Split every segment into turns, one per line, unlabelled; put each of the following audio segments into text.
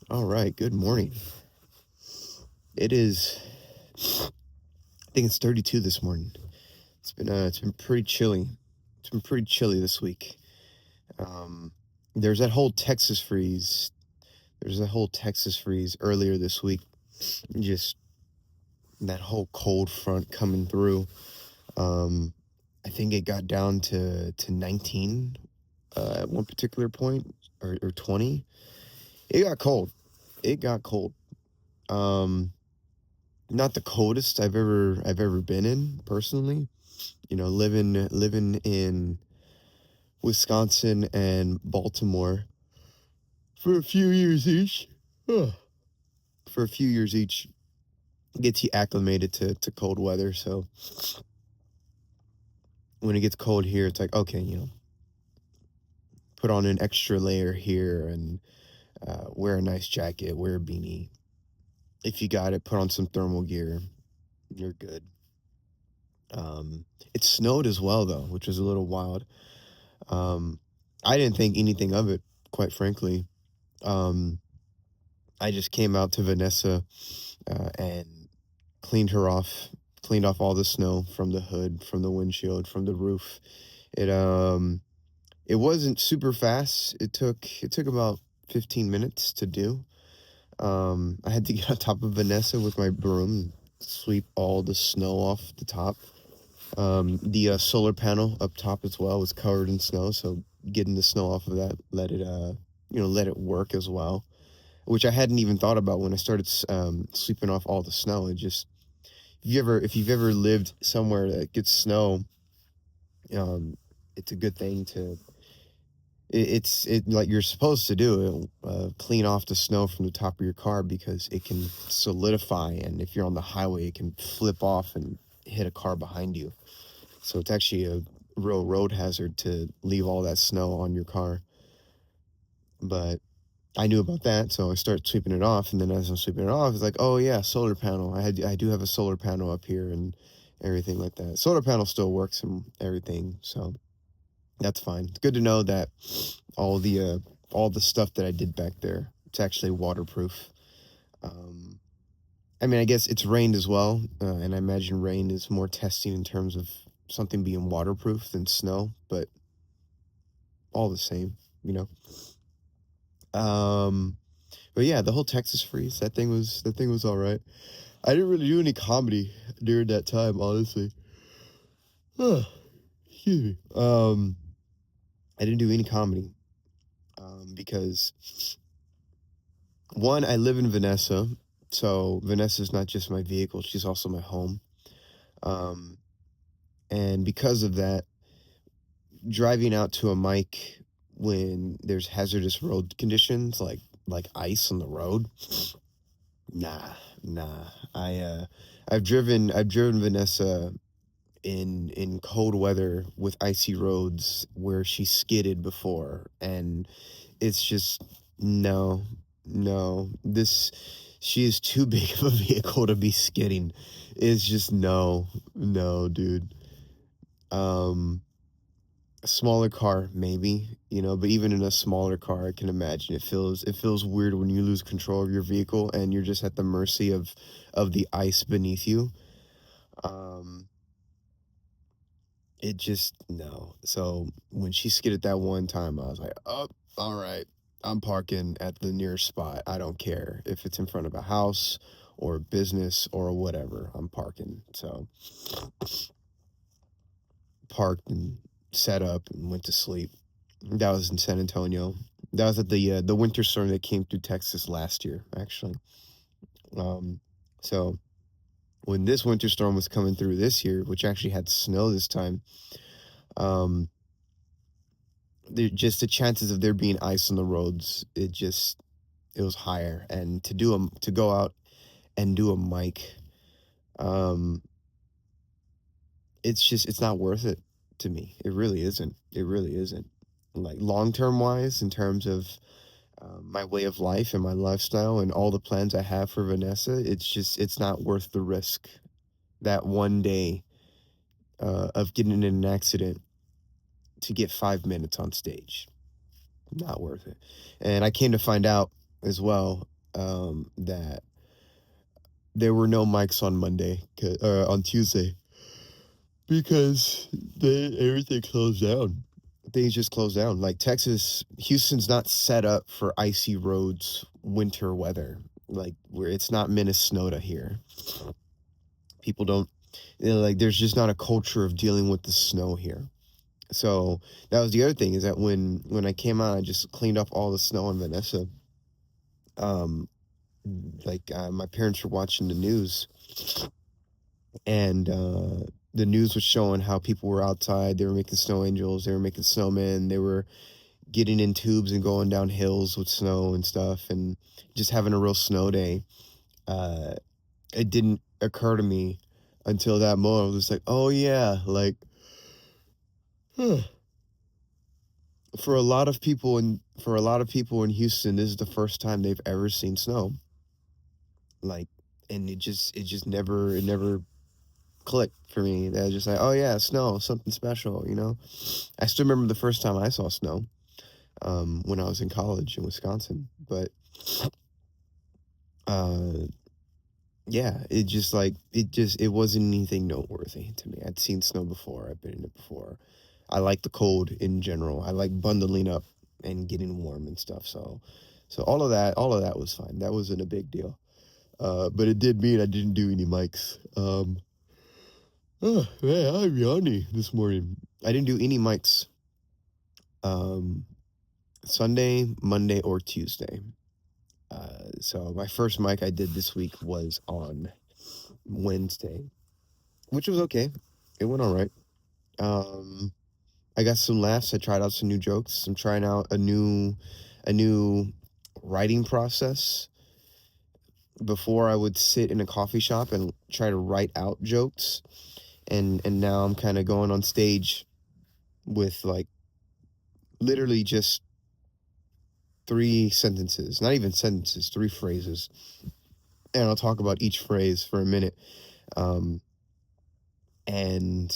All right, good morning. It is, I think it's 32 this morning. It's been pretty chilly. It's been pretty chilly this week. Um, there's that whole Texas freeze. There's that whole Texas freeze earlier this week. Just that whole cold front coming through. Um, I think it got down to 19 at one particular point, or 20. It got cold. It got cold. Um, Not the coldest I've ever been in personally. Living in Wisconsin and Baltimore for a few years each. Ugh. For a few years each gets you acclimated to cold weather. So when it gets cold here, it's like, okay, put on an extra layer here and wear a nice jacket, wear a beanie. If you got it, put on some thermal gear. You're good. It snowed as well though, which was a little wild. Um, I didn't think anything of it, quite frankly. Um, I just came out to Vanessa and cleaned her off, cleaned off all the snow from the hood, from the windshield, from the roof. It um it wasn't super fast. It took about 15 minutes to do. I had to get on top of Vanessa with my broom, sweep all the snow off the top. The solar panel up top as well was covered in snow, so getting the snow off of that let it work as well, which I hadn't even thought about when I started sweeping off all the snow. It just if you've ever lived somewhere that gets snow, um, it's a good thing to it like you're supposed to do clean off the snow from the top of your car because it can solidify, and if you're on the highway, it can flip off and hit a car behind you. So it's actually a real road hazard to leave all that snow on your car. But I knew about that, so I started sweeping it off. And then as I'm sweeping it off, it's like, oh yeah, solar panel. I do have a solar panel up here and everything like that. Solar panel still works and everything, so that's fine. It's good to know that all the uh, all the stuff that I did back there, it's actually waterproof. Um, I mean, I guess it's rained as well, and I imagine rain is more testing in terms of something being waterproof than snow, but all the same, you know. Um, but yeah, the whole Texas freeze, that thing was all right. I didn't really do any comedy during that time, honestly. Excuse me. I didn't do any comedy because one, I live in Vanessa, so Vanessa's not just my vehicle; she's also my home. Um, and because of that, driving out to a mic when there's hazardous road conditions like ice on the road, nah, nah. I've driven Vanessa in cold weather with icy roads where she skidded before, and it's just no, no. This She is too big of a vehicle to be skidding. It's just no, no, dude. Um, a smaller car, maybe, but even in a smaller car, I can imagine it feels weird when you lose control of your vehicle and you're just at the mercy of the ice beneath you. Um, it just no. So when she skidded that one time, I was like, oh, all right, I'm parking at the nearest spot. I don't care if it's in front of a house or a business or whatever. I'm parking. So parked and set up and went to sleep. That was in San Antonio. That was at the winter storm that came through Texas last year, actually. Um, so when this winter storm was coming through this year, which actually had snow this time, um, just the chances of there being ice on the roads, it was higher. And to go out and do a mic, um, it's not worth it to me. It really isn't. It really isn't. Like long term wise, in terms of my way of life and my lifestyle and all the plans I have for Vanessa, it's not worth the risk. That one day of getting in an accident to get 5 minutes on stage, not worth it. And I came to find out as well. that there were no mics on on Tuesday, because everything closed down. Things just closed down. Like Texas, Houston's not set up for icy roads, winter weather. Like where it's not Minnesota here. People don't, like, there's just not a culture of dealing with the snow here. So that was the other thing, is that when I came out, I just cleaned up all the snow in Vanessa. Um, my parents were watching the news, and the news was showing how people were outside. They were making snow angels. They were making snowmen. They were getting in tubes and going down hills with snow and stuff, and just having a real snow day. Uh, it didn't occur to me until that moment. I was like, oh yeah, like for a lot of people in Houston, this is the first time they've ever seen snow. Like, and it never clicked for me. They're just like, oh yeah, snow, something special, you know? I still remember the first time I saw snow, when I was in college in Wisconsin. But uh, yeah, it wasn't anything noteworthy to me. I'd seen snow before. I've been in it before. I like the cold in general. I like bundling up and getting warm and stuff. So all of that was fine. That wasn't a big deal. But it did mean I didn't do any mics. Oh man, I'm yawning this morning. I didn't do any mics. Um, Sunday, Monday, or Tuesday. So my first mic I did this week was on Wednesday, which was okay. It went all right. Um, I got some laughs. I tried out some new jokes. I'm trying out a new writing process. Before, I would sit in a coffee shop and try to write out jokes, and now I'm kind of going on stage with, like, literally just three sentences, not even sentences, three phrases, and I'll talk about each phrase for a minute. Um, and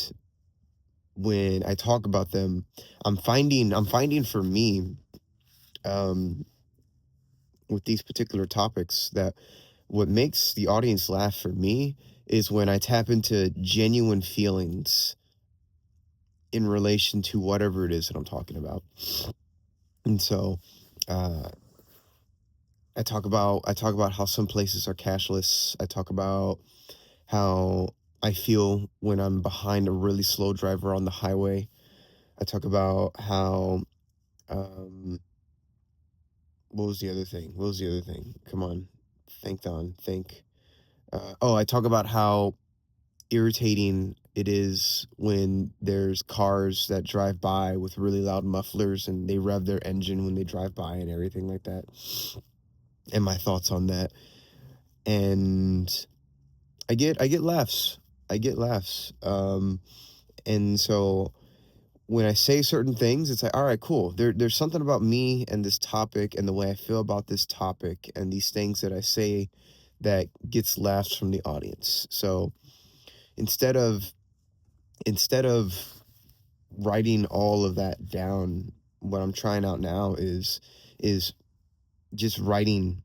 when I talk about them, I'm finding for me, um, with these particular topics, that what makes the audience laugh for me is when I tap into genuine feelings in relation to whatever it is that I'm talking about. And so, uh, I talk about how some places are cashless. I talk about how I feel when I'm behind a really slow driver on the highway. I talk about how, um, what was the other thing? What was the other thing? Come on, think, Don, think. I talk about how irritating it is when there's cars that drive by with really loud mufflers and they rev their engine when they drive by and everything like that, and my thoughts on that. And I get laughs. I get laughs. And so when I say certain things, it's like, all right, cool. There's something about me and this topic and the way I feel about this topic and these things that I say that gets laughs from the audience. So instead of instead of writing all of that down, what I'm trying out now is just writing.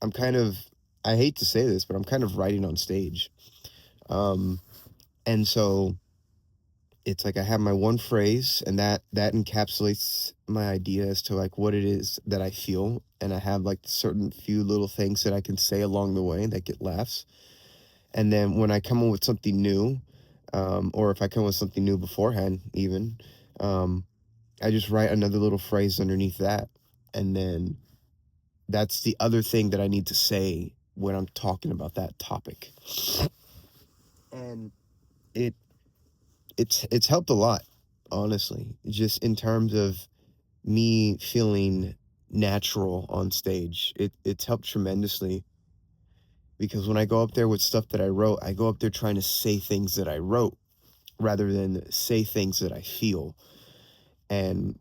I'm kind of, I hate to say this, but I'm kind of writing on stage. Um, and so it's like I have my one phrase, and that encapsulates my idea as to, like, what it is that I feel, and I have, like, certain few little things that I can say along the way that get laughs. And then when I come up with something new, or if I come up with something new beforehand, even, um, I just write another little phrase underneath that, and then that's the other thing that I need to say when I'm talking about that topic. And it it's helped a lot, honestly, just in terms of me feeling natural on stage. It's helped tremendously, because when I go up there with stuff that I wrote, I go up there trying to say things that I wrote rather than say things that I feel. And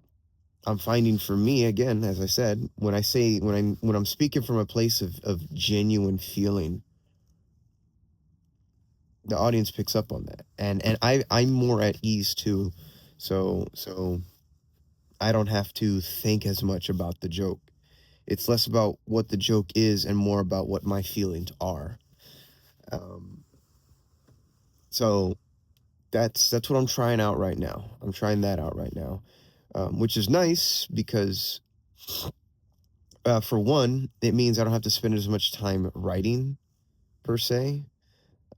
I'm finding for me, again, as I said, when I'm speaking from a place of genuine feeling, the audience picks up on that. And I'm more at ease too. So I don't have to think as much about the joke. It's less about what the joke is and more about what my feelings are. So that's what I'm trying out right now. I'm trying that out right now, which is nice because, for one, it means I don't have to spend as much time writing per se.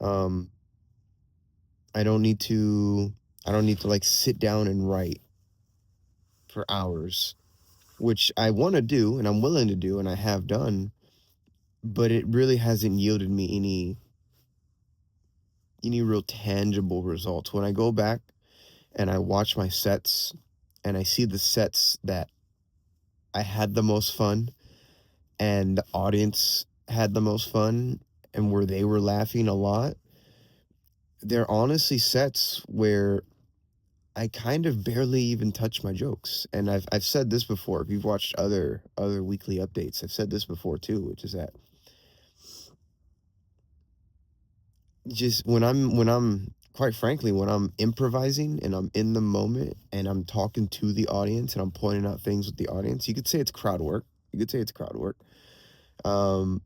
Um, I don't need to. I don't need to like sit down and write for hours, which I want to do and I'm willing to do and I have done, but it really hasn't yielded me any real tangible results. When I go back and I watch my sets and I see the sets that I had the most fun and the audience had the most fun and where they were laughing a lot, they're honestly sets where I kind of barely even touch my jokes. And I've said this before. If you've watched other weekly updates, I've said this before too, which is that just when I'm quite frankly, when I'm improvising and I'm in the moment and I'm talking to the audience and I'm pointing out things with the audience, you could say it's crowd work. You could say it's crowd work. Um,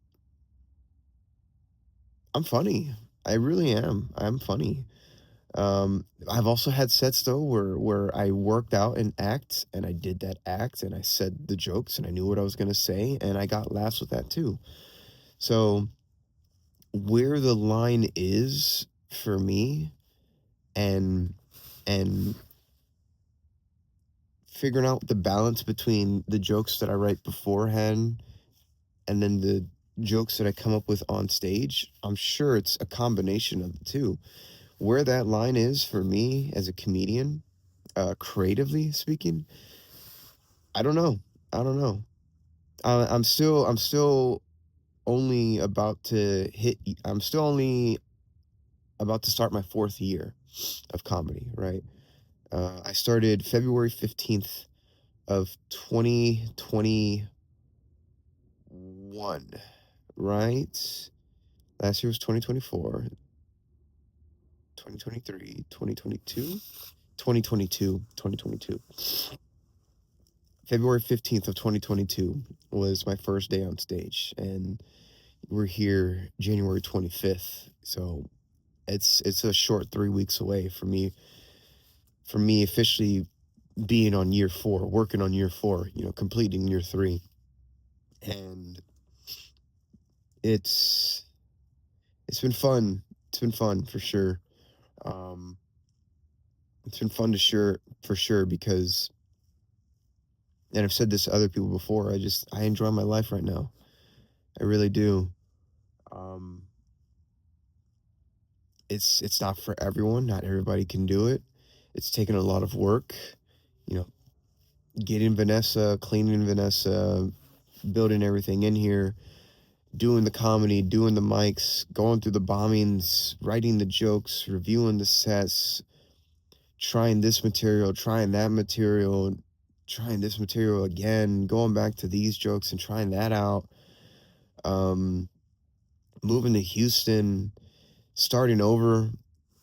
I'm funny. I really am. I'm funny. I've also had sets though where I worked out an act and I did that act and I said the jokes and I knew what I was gonna say and I got laughs with that too. So where the line is for me and and figuring out the balance between the jokes that I write beforehand and then the jokes that I come up with on stage, I'm sure it's a combination of the two. Where that line is for me as a comedian, creatively speaking, I don't know. I don't know. I'm still only about to hit. I'm still only about to start my fourth year of comedy. Right. I started February 15th of 2021. Right. Last year was 2024, 2023, 2022, 2022, 2022. February 15th of 2022 was my first day on stage, and we're here January 25th. So it's a short 3 weeks away for me officially being on year four, working on year four, completing year three. And it's it's been fun. It's been fun for sure. Um, it's been fun to sure for sure because, and I've said this to other people before, I enjoy my life right now. I really do. Um, it's not for everyone. Not everybody can do it. It's taken a lot of work, you know, getting Vanessa, cleaning Vanessa, building everything in here, doing the comedy, doing the mics, going through the bombings, writing the jokes, reviewing the sets, trying this material, trying that material, trying this material again, going back to these jokes and trying that out. Um, moving to Houston, starting over,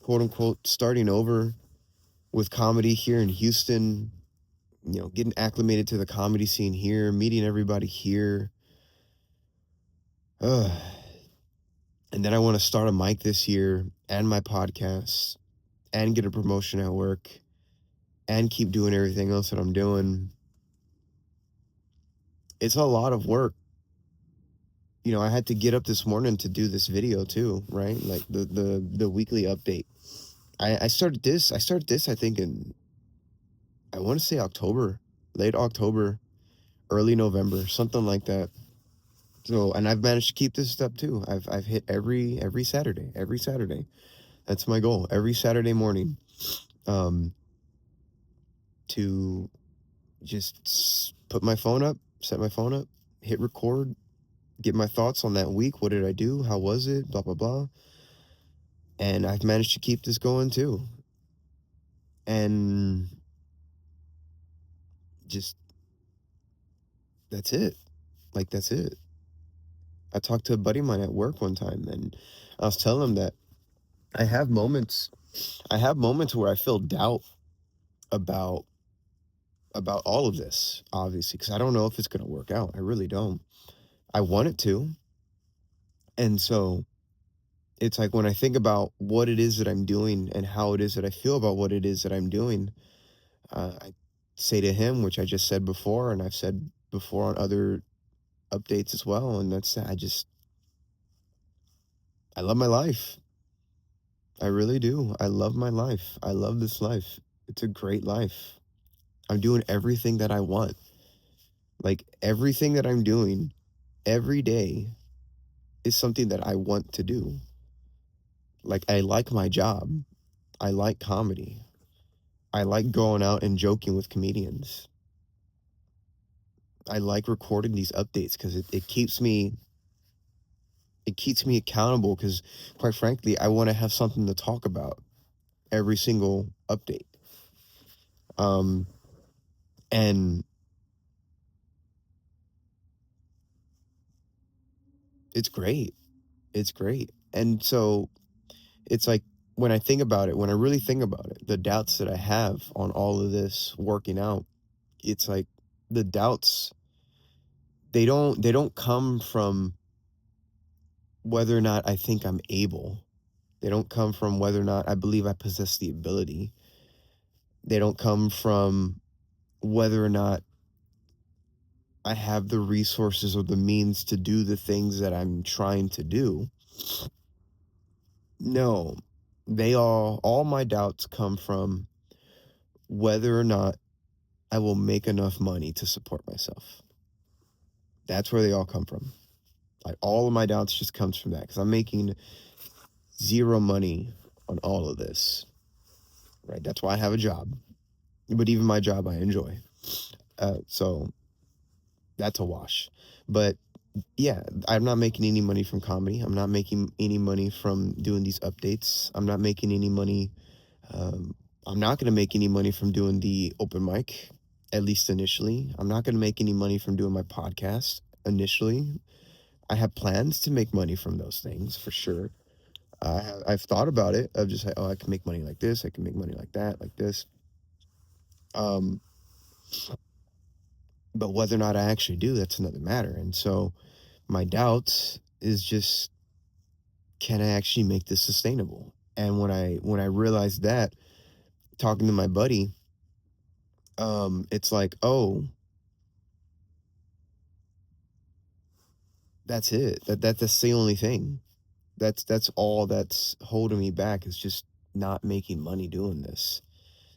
quote unquote, starting over with comedy here in Houston, getting acclimated to the comedy scene here, meeting everybody here. Ugh. And then I want to start a mic this year and my podcast and get a promotion at work and keep doing everything else that I'm doing. It's a lot of work. I had to get up this morning to do this video too, right? Like the weekly update. I started this. I think in, I want to say October, late October, early November, something like that. So, and I've managed to keep this up too. I've hit every Saturday, every Saturday. That's my goal. Every Saturday morning, um, to just put my phone up, set my phone up, hit record, get my thoughts on that week. What did I do? How was it? Blah blah blah. And I've managed to keep this going too. And just that's it. Like that's it. I talked to a buddy of mine at work one time, and I was telling him that I have moments. I have moments where I feel doubt about about all of this, obviously, because I don't know if it's going to work out. I really don't. I want it to. And so it's like when I think about what it is that I'm doing and how it is that I feel about what it is that I'm doing, I say to him, which I just said before, and I've said before on other updates as well, and that's I love my life. I really do. I love my life. I love this life. It's a great life. I'm doing everything that I want. Like everything that I'm doing every day is something that I want to do. Like I like my job. I like comedy. I like going out and joking with comedians. I like recording these updates because it keeps me accountable because quite frankly, I want to have something to talk about every single update. Um and it's great. It's great. And so it's like when I think about it, when I really think about it, the doubts that I have on all of this working out, it's like the doubts they don't come from whether or not I think I'm able. They don't come from whether or not I believe I possess the ability. They don't come from whether or not I have the resources or the means to do the things that I'm trying to do. No, all my doubts come from whether or not I will make enough money to support myself. That's where they all come from. Like all of my doubts just comes from that because I'm making zero money on all of this. Right? That's why I have a job. But even my job I enjoy. So that's a wash. But yeah, I'm not making any money from comedy. I'm not making any money from doing these updates. I'm not making any money. Um, I'm not going to make any money from doing the open mic, at least initially. I'm not going to make any money from doing my podcast initially. I have plans to make money from those things for sure. I've thought about it of just like, oh, I can make money like this. I can make money like that, like this. Um, but whether or not I actually do, that's another matter. And so my doubts is just, can I actually make this sustainable? And when I realized that, talking to my buddy, it's like, oh, that's it. That's the only thing. That's all that's holding me back is just not making money doing this.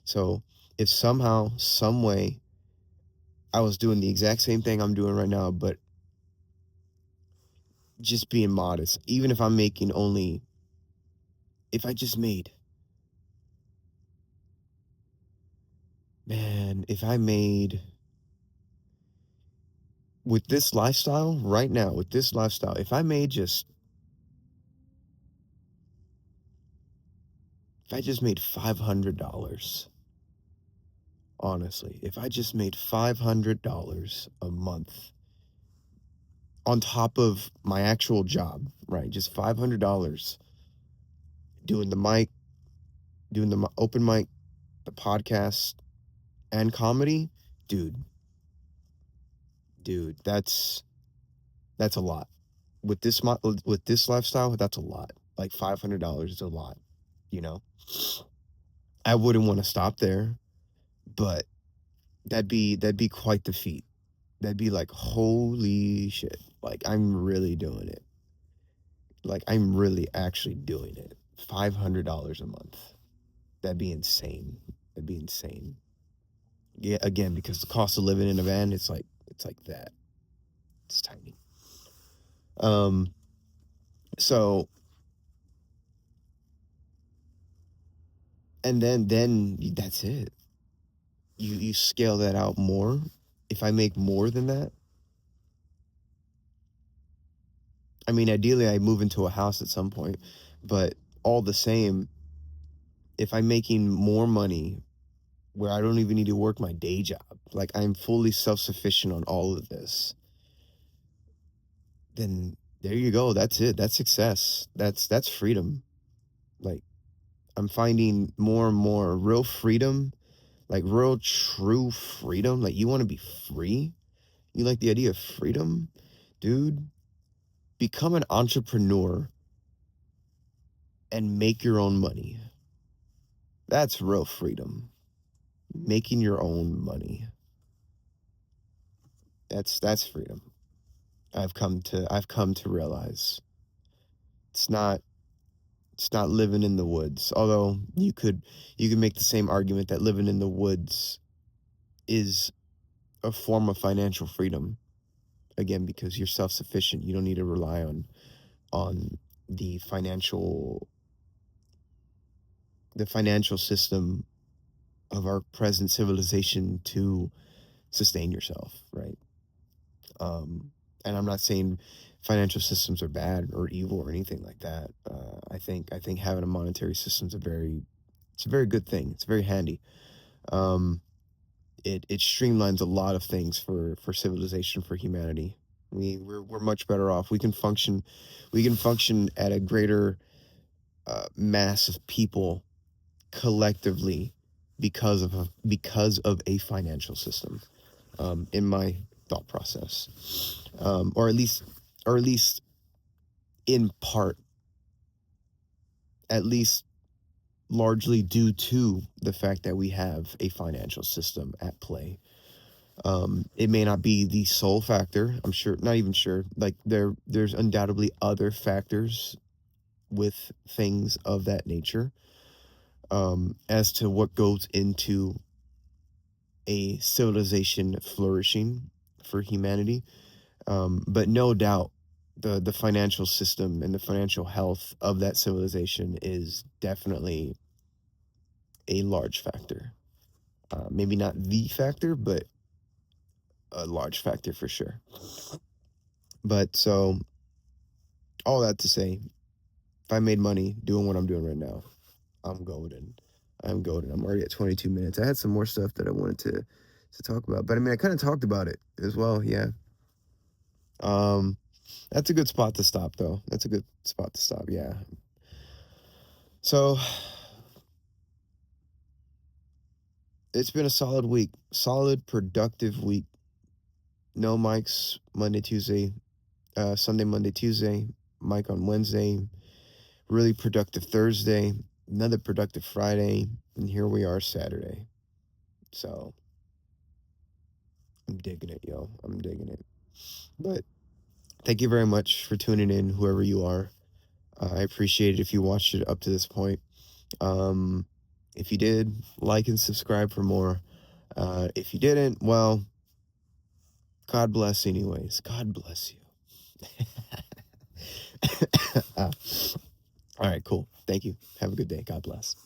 So if somehow, some way, I was doing the exact same thing I'm doing right now, but just being modest, even if I'm making only, if I just made, man, if I made with this lifestyle right now, with this lifestyle, if I made just, if I just made $500, honestly, if I just made $500 a month on top of my actual job, right? Just $500 doing the mic, doing the open mic, the podcast, and comedy, dude, that's a lot. With this lifestyle, that's a lot. Like $500 is a lot, you know. I wouldn't want to stop there, but that'd be quite the feat. That'd be like holy shit. Like I'm really doing it. Like I'm really actually doing it. $500 a month. That'd be insane. That'd be insane. Yeah, again, because the cost of living in a van, it's like that. It's tiny. Um, so and then that's it. You scale that out more. If I make more than that, I mean, ideally I move into a house at some point, but all the same, if I'm making more money where I don't even need to work my day job, like I'm fully self-sufficient on all of this, then there you go. That's it. That's success. That's freedom. Like I'm finding more and more real freedom like real true freedom, like you want to be free, you like the idea of freedom, dude, become an entrepreneur and make your own money. That's real freedom. Making your own money. That's freedom. I've come to realize it's not living in the woods. Although you could make the same argument that living in the woods is a form of financial freedom. Again, because you're self-sufficient, you don't need to rely on the financial system of our present civilization to sustain yourself, right? And I'm not saying financial systems are bad or evil or anything like that. I think having a monetary system is a very good thing. It's very handy. Um, it streamlines a lot of things for civilization, for humanity. We're much better off. We can function at a greater mass of people collectively because of a financial system. In my thought process, or at least in part, at least largely due to the fact that we have a financial system at play. It may not be the sole factor. I'm sure, not even sure. Like there's undoubtedly other factors with things of that nature, as to what goes into a civilization flourishing for humanity. But no doubt, the financial system and the financial health of that civilization is definitely a large factor. Maybe not the factor, but a large factor for sure. But so, all that to say, if I made money doing what I'm doing right now, I'm golden. I'm golden. I'm already at 22 minutes. I had some more stuff that I wanted to talk about, but I mean, I kind of talked about it as well. Yeah. That's a good spot to stop, though. That's a good spot to stop. Yeah. So, it's been a solid week, solid, productive week. No mics Monday, Tuesday, Sunday, Monday, Tuesday, mic on Wednesday. Really productive Thursday, another productive Friday, and here we are Saturday. So, I'm digging it, yo. I'm digging it. But thank you very much for tuning in, whoever you are. I appreciate it if you watched it up to this point. If you did, like and subscribe for more. If you didn't, well, God bless anyways. God bless you. All right, cool. Thank you. Have a good day. God bless.